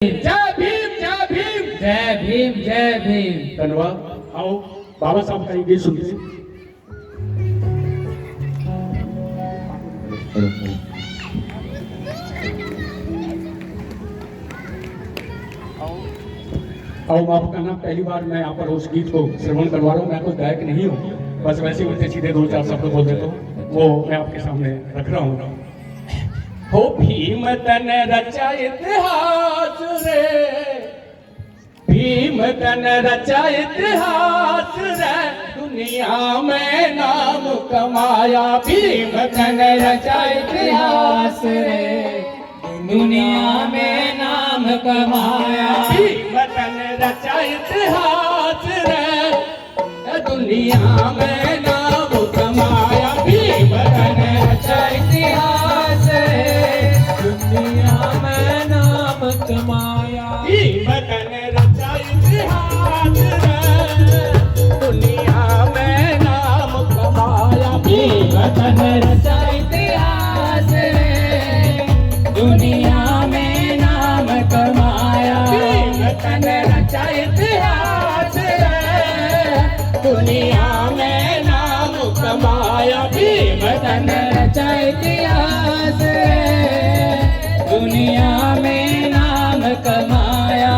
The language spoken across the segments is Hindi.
जय भीम जय भीम जय भीम जय भीम। धन्यवाद। आओ बाबा साहब का ये गीत सुनते हैं। आओ माफ करना, पहली बार मैं यहाँ पर उस गीत को श्रवण करवा रहा हूँ। मैं कुछ गायक नहीं हूँ, बस वैसे उल्टे सीधे दो चार शब्द बोल देता हूँ, वो मैं आपके सामने रख रहा हूँ। हो भीम तन रचा इतिहास रे, भीम तन रचा इतिहास रे, दुनिया में नाम कमाया। भीम तन रचा इतिहास रे, दुनिया में नाम कमाया। भीम तन रचा इतिहास रे, दुनिया में नाम कमाया। भीम तन रचा इतिहास रे, दुनिया में नाम कमाया। भीम तन रचा इतिहास रे, दुनिया में नाम कमाया। भीम तन रचा इतिहास रे, दुनिया में नाम कमाया। भीम तन रचा इतिहास रे, दुनिया में नाम कमाया। भीम तन रचा इतिहास रे, दुनिया में नाम कमाया।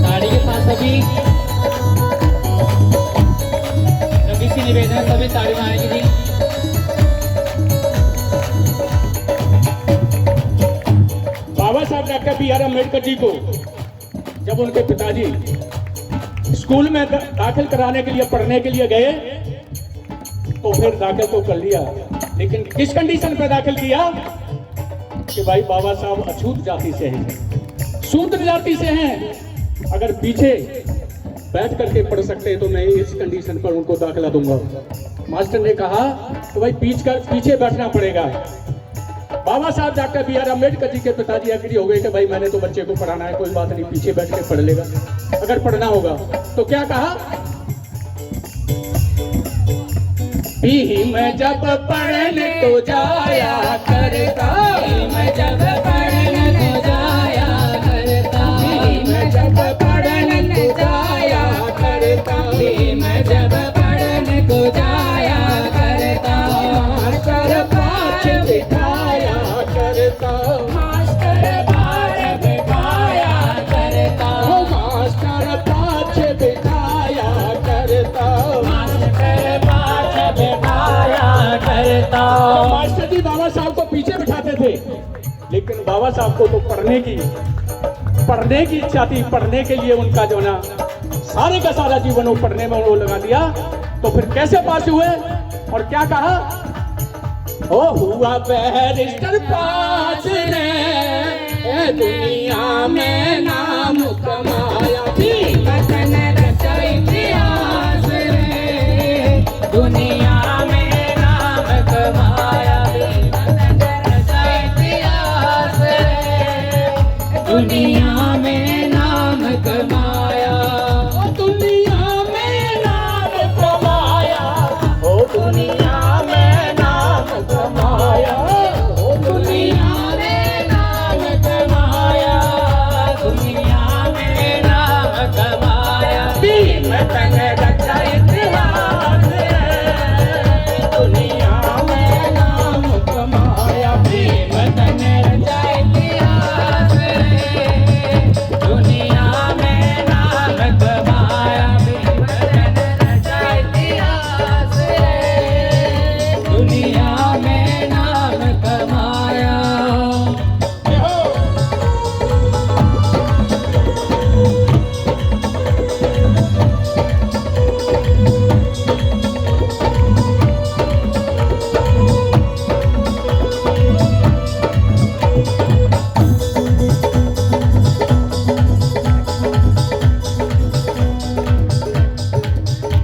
ताड़ी के पास सभी से निवेदन है, सभी ताड़ी मारेंगे जी। बाबा साहब doctor B are Ambedkar ji को जब उनके पिताजी स्कूल में दाखिल कराने के लिए, पढ़ने के लिए गए, तो फिर दाखिल तो कर लिया, लेकिन किस कंडीशन पे दाखिल किया कि भाई बाबा साहब अछूत जाति से हैं, शूद्र जाति से हैं, अगर पीछे बैठ करके पढ़ सकते हैं तो मैं इस कंडीशन पर उनको दाखिला दूंगा। मास्टर ने कहा तो भाई पीछे बैठना पड़ेगा। बाबा साहब doctor B are Ambedkar ji के पिताजी एग्री हो गए कि भाई मैंने तो बच्चे को पढ़ाना है, कोई बात नहीं, पीछे बैठ के पढ़ लेगा अगर पढ़ना होगा। तो क्या कहा, भीम जब पढ़ने को जाया करता, भीम जब पढ़ने को जाया करता, भीम जब पढ़ने को जाया करता, भीम जब पढ़ने को जाया करता, मास्टर पाछ बिठाया करता, मास्टर बार बिठाया करता, ओ मास्टर पाछ बिठाया करता। मास्टर पाछ बिठाया करता। तो मास्टर जी बाबा साहब को पीछे बिठाते थे, लेकिन बाबा साहब को तो पढ़ने की इच्छा थी, पढ़ने के लिए उनका जो ना सारे का सारा जीवन वो पढ़ने में वो लगा दिया। तो फिर कैसे पास हुए और क्या कहा, ओ हुआ बैरिस्टर पास ने, दुनिया में नाम कमाया। भीम तन रचा इतिहास रे, दुनिया में नाम कमाया। भीम तन रचा इतिहास रे, दुनिया में नाम कमाया। दुनिया में नाम कमाया, ओ दुनिया में नाम कमाया, ओ दुनिया में नाम कमाया, दुनिया में नाम कमाया। भीम तन रचा इतिहास रे, दुनिया में नाम कमाया। भीम तन रचा इतिहास रे, दुनिया में नाम कमाया। भीम तन रचा इतिहास रे, दुनिया में नाम कमाया।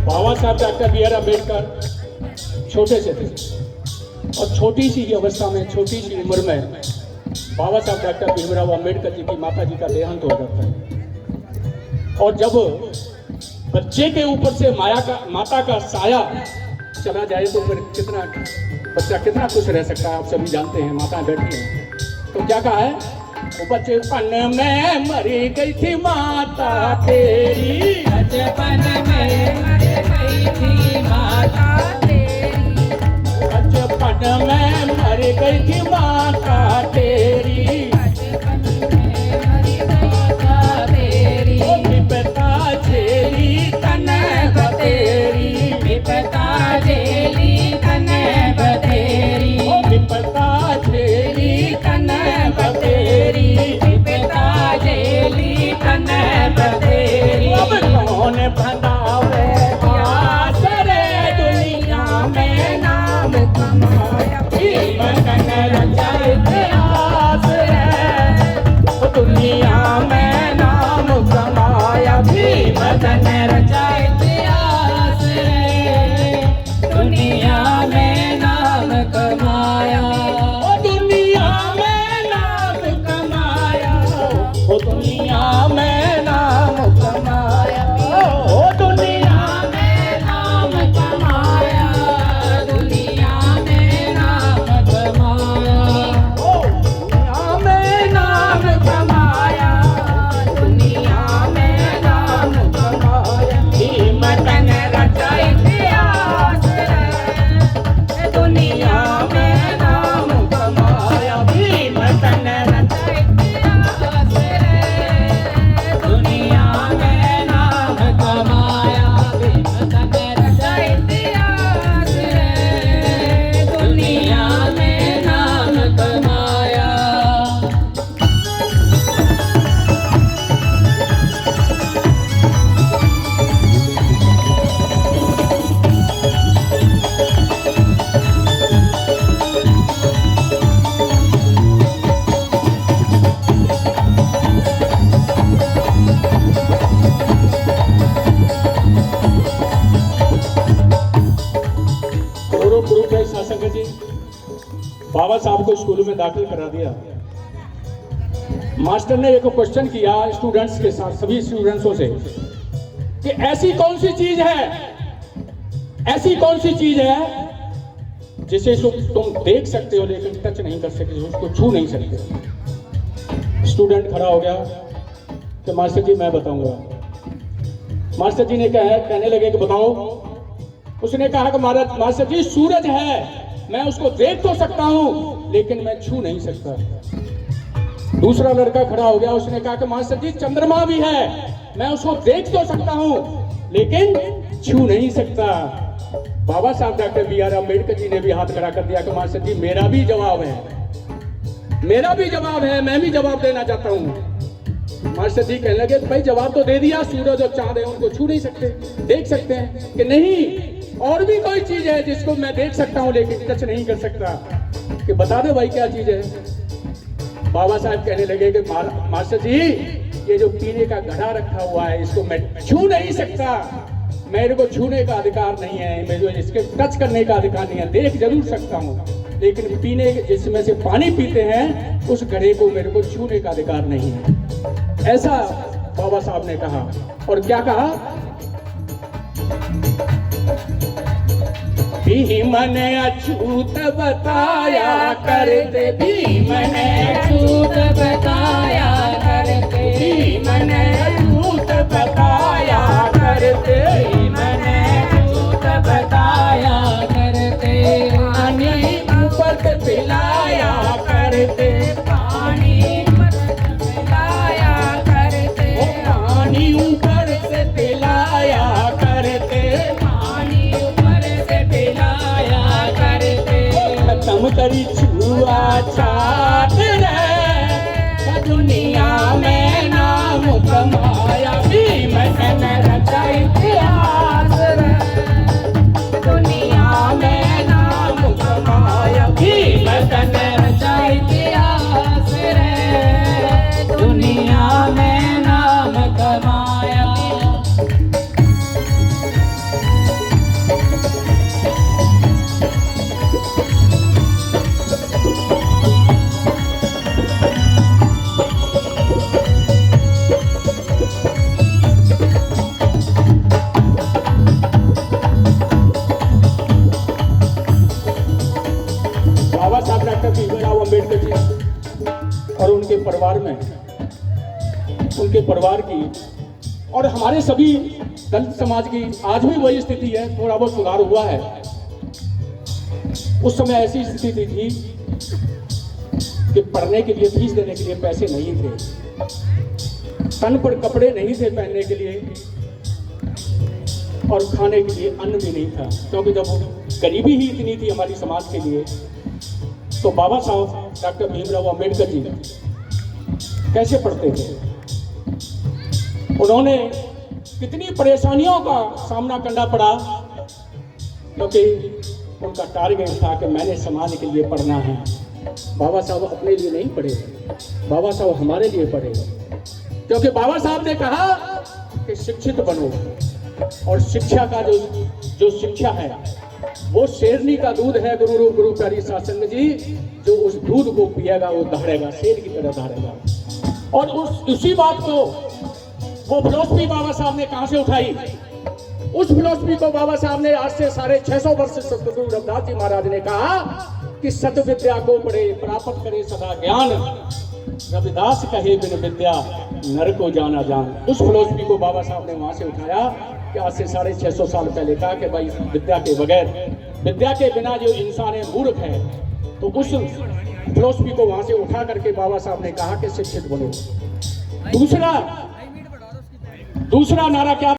बाबा साहब डॉक्टर बी आर अम्बेडकर छोटे से थे, और छोटी सी अवस्था में, छोटी सी उम्र में बाबा साहब डॉक्टर भीमराव अम्बेडकर जी की माता जी का देहांत हो जाता है। और जब बच्चे के ऊपर से माता का साया चला जाए तो फिर बच्चा कितना खुश रह सकता है। आप सभी जानते हैं, माता बैठी हैं तो क्या कहा है, वो बचपन में मरी गई थी माता तेरी, बचपन में मर गई थी माता तेरी, बचपन में मर गई थी माता तेरी, बचपन में मर गई माता तेरी, ओ विपता झेली तने बतेरी, विपता झेली तने बतेरी, ओ विपता झेली तने बतेरी, विपता झेली तने बतेरी। अब कौन बनावे आसरे दुनिया में नाम कमाया, भीमन रचा इतिहास है, दुनिया में नाम कमाया, भीमन रचा इतिहास रे, दुनिया में नाम कमाया, दुनिया में नाम कमाया, दुनिया में नाम कमाया, दुनिया में नाम कमाया, दुनिया में नाम कमाया, में नाम कमाया, दुनिया में नाम कमाया, भीमन रचा इतिहास रे, दुनिया में नाम कमाया, भीमन रचा इतिहास रे, दुनिया में नाम कमाया, भीमन रचा इतिहास रे, दुनिया में नाम कमाया। ग्रुप है शासक जी, बाबा साहब को स्कूल में दाखिल करा दिया। मास्टर ने एक क्वेश्चन किया स्टूडेंट्स के साथ, सभी स्टूडेंट्सों से, कि ऐसी कौन सी चीज है, ऐसी कौन सी चीज है जिसे तुम देख सकते हो लेकिन टच नहीं कर सकते, उसको छू नहीं सकते। स्टूडेंट खड़ा हो गया कि मास्टर जी मैं बताऊंगा। मास्टर जी ने कहने लगे कि बताओ। उसने कहा कि महाराज मास्टर जी सूरज है, मैं उसको देख तो सकता हूं लेकिन मैं छू नहीं सकता। दूसरा लड़का खड़ा हो गया, उसने कहा कि मास्टर जी चंद्रमा भी है, मैं उसको देख तो सकता हूं लेकिन छू नहीं सकता। बाबा साहब doctor B are Ambedkar ji ने भी हाथ खड़ा कर दिया कि मास्टर जी मेरा भी जवाब है, मेरा भी जवाब है, मैं भी जवाब देना चाहता हूं। मास्टर जी कहने लगे भाई जवाब तो दे दिया, सूरज और चांद है उनको छू नहीं सकते, देख सकते हैं कि नहीं और भी कोई चीज है जिसको मैं देख सकता हूं लेकिन टच नहीं कर सकता, कि बता दो भाई क्या चीज है। बाबा साहब कहने लगे कि मास्टर जी ये जो पीने का घड़ा रखा हुआ है इसको मैं छू नहीं सकता, मेरे को छूने का अधिकार नहीं है, मेरे को इसके टच करने का अधिकार नहीं है, देख जरूर सकता हूँ लेकिन पीने जिसमें से पानी पीते हैं उस घड़े को मेरे को छूने का अधिकार नहीं है। ऐसा बाबा साहब ने कहा। और क्या कहा, भीम ने अछूत बताया करते, भीम ने अछूत बताया करते, भीम ने अछूत बताया करते, भीम ने अछूत बताया करते, पानी ऊपर से पिलाया करते, पानी पिलाया करते, पानी ऊपर से पिलाया करते, पानी ऊपर से पिलाया करते, खत्म करी छुआ छात रे, दुनिया में नाम कमाया, भीम ने रचा इतिहास रे, दुनिया में नाम कमाया, भीम ने रचा इतिहास रे, दुनिया में नाम कमाया। डॉक्टर भीमराव अंबेडकर जी और उनके परिवार में, उनके परिवार की और हमारे सभी दलित समाज की आज भी वही स्थिति है, थोड़ा बहुत सुधार हुआ है। उस समय ऐसी स्थिति थी कि पढ़ने के लिए, फीस देने के लिए पैसे नहीं थे, तन पर कपड़े नहीं थे पहनने के लिए और खाने के लिए अन्न भी नहीं था, क्योंकि जब गरीबी ही इतनी थी हमारी समाज के लिए, तो बाबा साहब डॉक्टर भीमराव अंबेडकर जी कैसे पढ़ते थे। उन्होंने कितनी परेशानियों का सामना करना पड़ा, क्योंकि उनका टारगेट था कि मैंने समाज के लिए पढ़ना है। बाबा साहब अपने लिए नहीं पढ़े, बाबा साहब हमारे लिए पढ़े, क्योंकि बाबा साहब ने कहा कि शिक्षित बनो, और शिक्षा का जो शिक्षा है वो शेरनी का दूध है। गुरु रूप गुरु प्यारी सत्संग जी, जो उस दूध को पिएगा वो दहाड़ेगा, शेर की तरह दहाड़ेगा। और उसी बात को, वो फिलॉसफी बाबा साहब ने कहां से उठाई? उस फिलॉसफी को बाबा साहब ने आज से 650 वर्ष सतगुरु रविदास जी महाराज ने कहा कि सत विद्या को पढ़े, प्राप्त करे सदा ज्ञान, रविदास कहे बिन विद्या नर को जाना जान। उस फिलॉसफी को बाबा साहब ने वहां से उठाया कि आज से 650 साल पहले कहा कि भाई विद्या के बगैर, विद्या के बिना जो इंसान है मूर्ख है। तो उस फिलॉसफी को वहां से उठा करके बाबा साहब ने कहा कि शिक्षित बनो। दूसरा नारा क्या